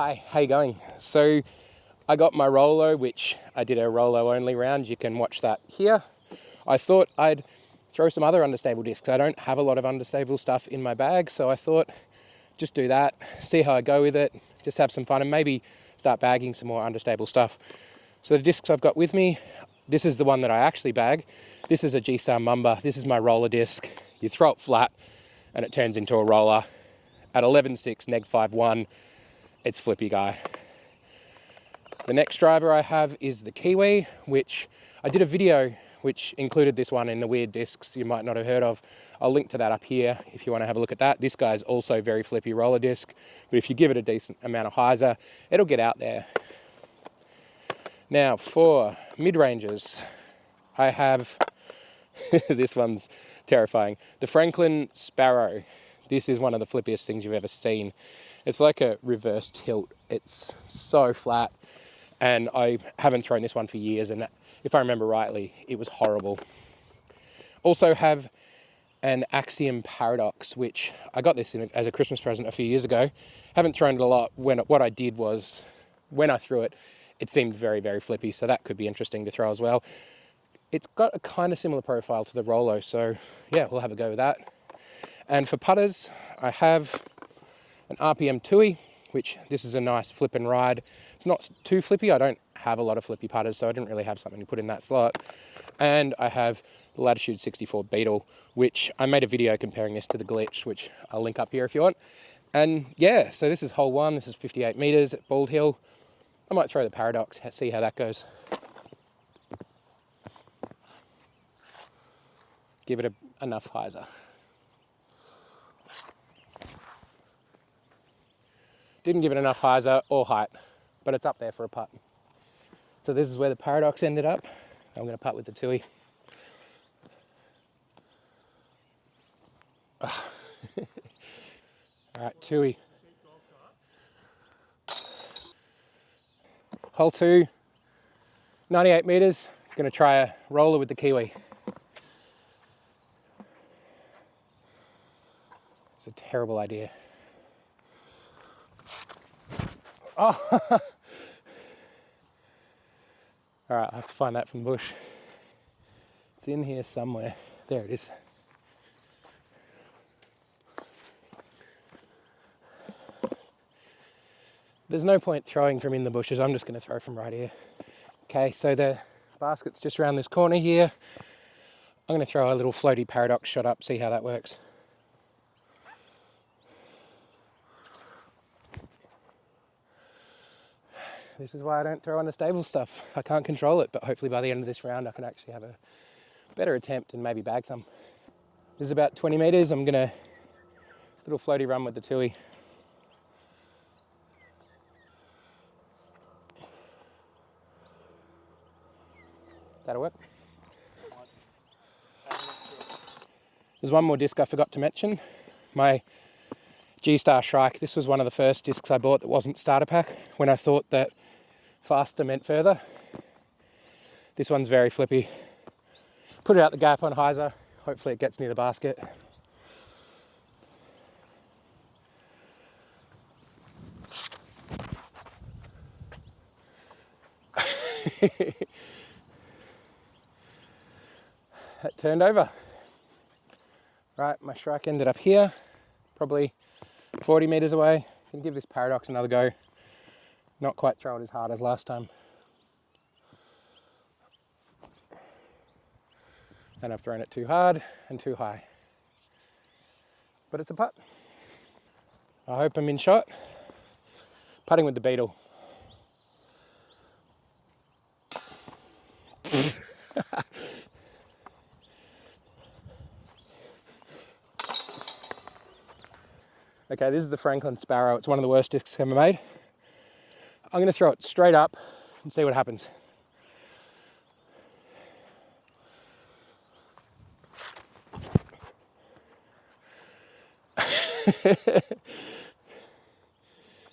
Hi, how you going? So I got my Rolo, which I did a Rolo only round. You can watch that here. I thought I'd throw some other Understable discs. I don't have a lot of Understable stuff in my bag, so I thought just do that, see how I go with it, just have some fun and maybe start bagging some more Understable stuff. So the discs I've got with me, this is the one that I actually bag. This is a G-Star Mamba. This is my roller disc. You throw it flat and it turns into a roller. At 11.6 neg 5.1, it's flippy guy. The next driver I have is the Kiwi, which I did a video which included this one in the weird discs you might not have heard of. I'll link to that up here if you want to have a look at that. This guy's also very flippy roller disc, but if you give it a decent amount of hyzer, it'll get out there. Now for mid-ranges, I have, this one's terrifying, the Franklin Sparrow. This is one of the flippiest things you've ever seen. It's like a reverse tilt. It's so flat, and I haven't thrown this one for years, and if I remember rightly, it was horrible. Also have an Axiom Paradox, which I got this as a Christmas present a few years ago. Haven't thrown it a lot. What I did was, when I threw it, it seemed very, very flippy, so that could be interesting to throw as well. It's got a kind of similar profile to the Rolo, so yeah, we'll have a go with that. And for putters, I have an RPM Tui, which this is a nice flip and ride. It's not too flippy. I don't have a lot of flippy putters, so I didn't really have something to put in that slot. And I have the Latitude 64 Beetle, which I made a video comparing this to the Glitch, which I'll link up here if you want. And yeah, so this is hole one. This is 58 meters at Bald Hill. I might throw the Paradox, see how that goes. Give it enough hyzer. Didn't give it enough hyzer or height, but it's up there for a putt. So this is where the Paradox ended up. I'm going to putt with the Tui. All right, Tui. Hole 2, 98 meters. Going to try a roller with the Kiwi. It's a terrible idea. Oh! All right, I'll have to find that from the bush. It's in here somewhere. There it is. There's no point throwing from in the bushes. I'm just going to throw from right here. Okay, so the basket's just around this corner here. I'm going to throw a little floaty Paradox shot up, see how that works. This is why I don't throw Understable stuff. I can't control it, but hopefully by the end of this round I can actually have a better attempt and maybe bag some. This is about 20 meters. I'm gonna little floaty run with the Tui. That'll work. There's one more disc I forgot to mention. My G-Star Shrike. This was one of the first discs I bought that wasn't starter pack when I thought that faster meant further. This one's very flippy. Put it out the gap on hyzer. Hopefully it gets near the basket. It turned over. Right, my Shrike ended up here, probably 40 meters away. Can give this Paradox another go. Not quite throw it as hard as last time. And I've thrown it too hard and too high. But it's a putt. I hope I'm in shot. Putting with the Beetle. Okay, this is the Franklin Sparrow. It's one of the worst discs ever made. I'm going to throw it straight up and see what happens.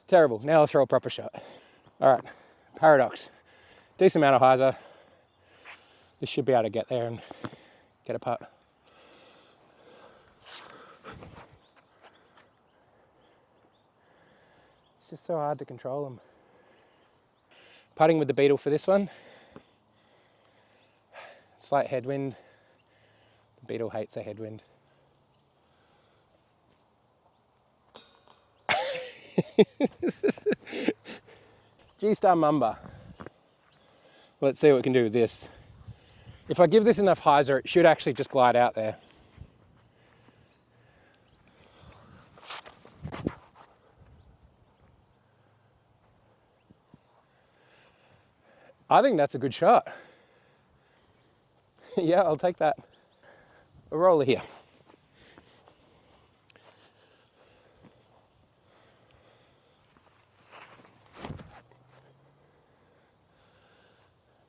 Terrible. Now I'll throw a proper shot. All right, Paradox. Decent amount of hyzer. This should be able to get there and get a putt. It's just so hard to control them. Putting with the Beetle for this one. Slight headwind. The Beetle hates a headwind. G-Star Mamba. Let's see what we can do with this. If I give this enough hyzer, it should actually just glide out there. I think that's a good shot. Yeah, I'll take that. A roller here.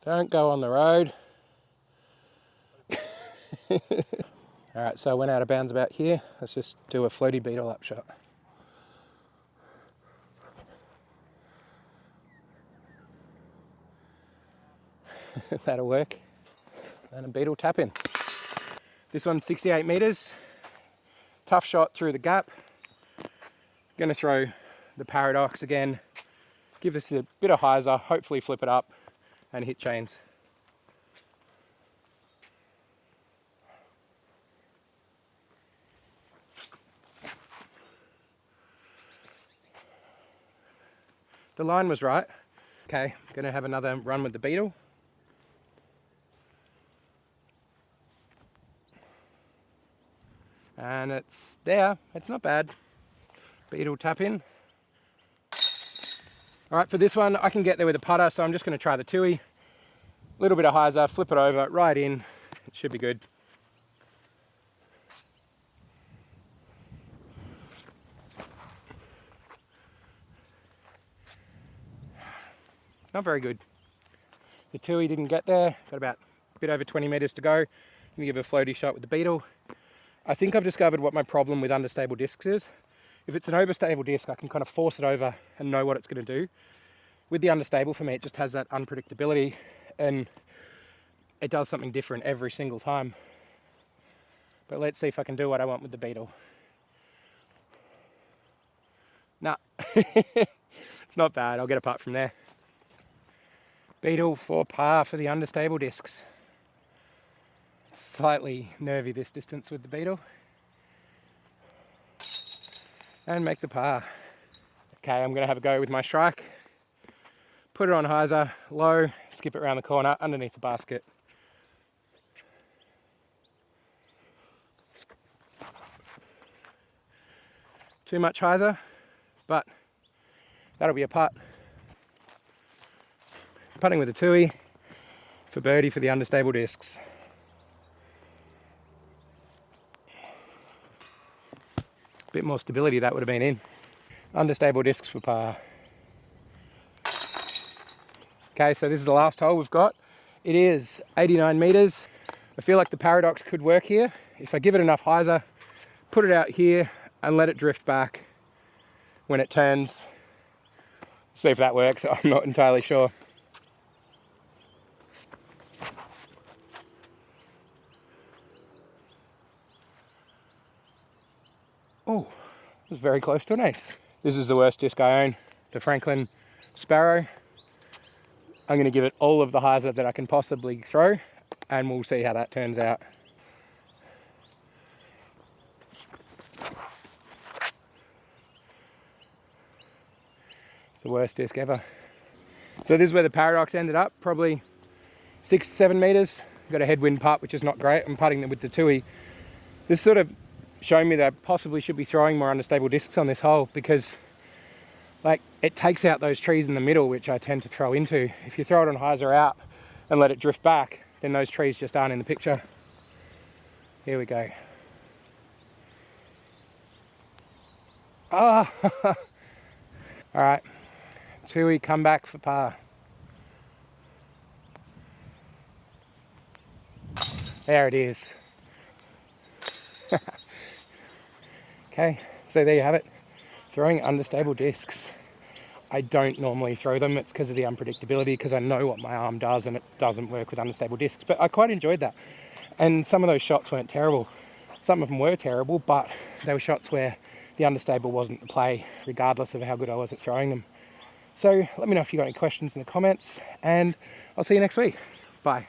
Don't go on the road. Alright, so I went out of bounds about here. Let's just do a floaty Beetle up shot. That'll work. And a Beetle tap in. This one's 68 metres. Tough shot through the gap. Gonna throw the Paradox again. Give this a bit of hyzer, hopefully flip it up and hit chains. The line was right. Okay, gonna have another run with the Beetle. And it's there, it's not bad. Beetle tap in. All right, for this one, I can get there with a putter, so I'm just gonna try the Tui. A little bit of hyzer, flip it over, right in. It should be good. Not very good. The Tui didn't get there. Got about a bit over 20 metres to go. I'm gonna give a floaty shot with the Beetle. I think I've discovered what my problem with understable discs is. If it's an overstable disc, I can kind of force it over and know what it's going to do. With the understable, for me, it just has that unpredictability and it does something different every single time. But let's see if I can do what I want with the Beetle. Nah, it's not bad. I'll get a putt from there. Beetle for par for the understable discs. Slightly nervy this distance with the Beetle. And make the par. Okay, I'm going to have a go with my strike. Put it on hyzer, low, skip it around the corner, underneath the basket. Too much hyzer, but that'll be a putt. Putting with a Tui for birdie for the understable discs. Bit more stability that would have been in. Understable discs for par. Okay, so this is the last hole we've got. It is 89 metres. I feel like the Paradox could work here. If I give it enough hyzer, put it out here and let it drift back when it turns. See if that works. I'm not entirely sure. Oh, it was very close to an ace. This is the worst disc I own, the Franklin Sparrow. I'm going to give it all of the hyzer that I can possibly throw, and we'll see how that turns out. It's the worst disc ever. So this is where the Paradox ended up, probably 6-7 metres. Got a headwind putt, which is not great. I'm putting with the Tui. This sort of showing me that I possibly should be throwing more understable discs on this hole, because like it takes out those trees in the middle, which I tend to throw into. If you throw it on hyzer out and let it drift back, then those trees just aren't in the picture. Here we go. Ah, all right, Tui, come back for par. There it is. Okay, so there you have it. Throwing understable discs. I don't normally throw them. It's because of the unpredictability, because I know what my arm does and it doesn't work with understable discs. But I quite enjoyed that. And some of those shots weren't terrible. Some of them were terrible, but they were shots where the Understable wasn't the play, regardless of how good I was at throwing them. So let me know if you've got any questions in the comments, and I'll see you next week. Bye.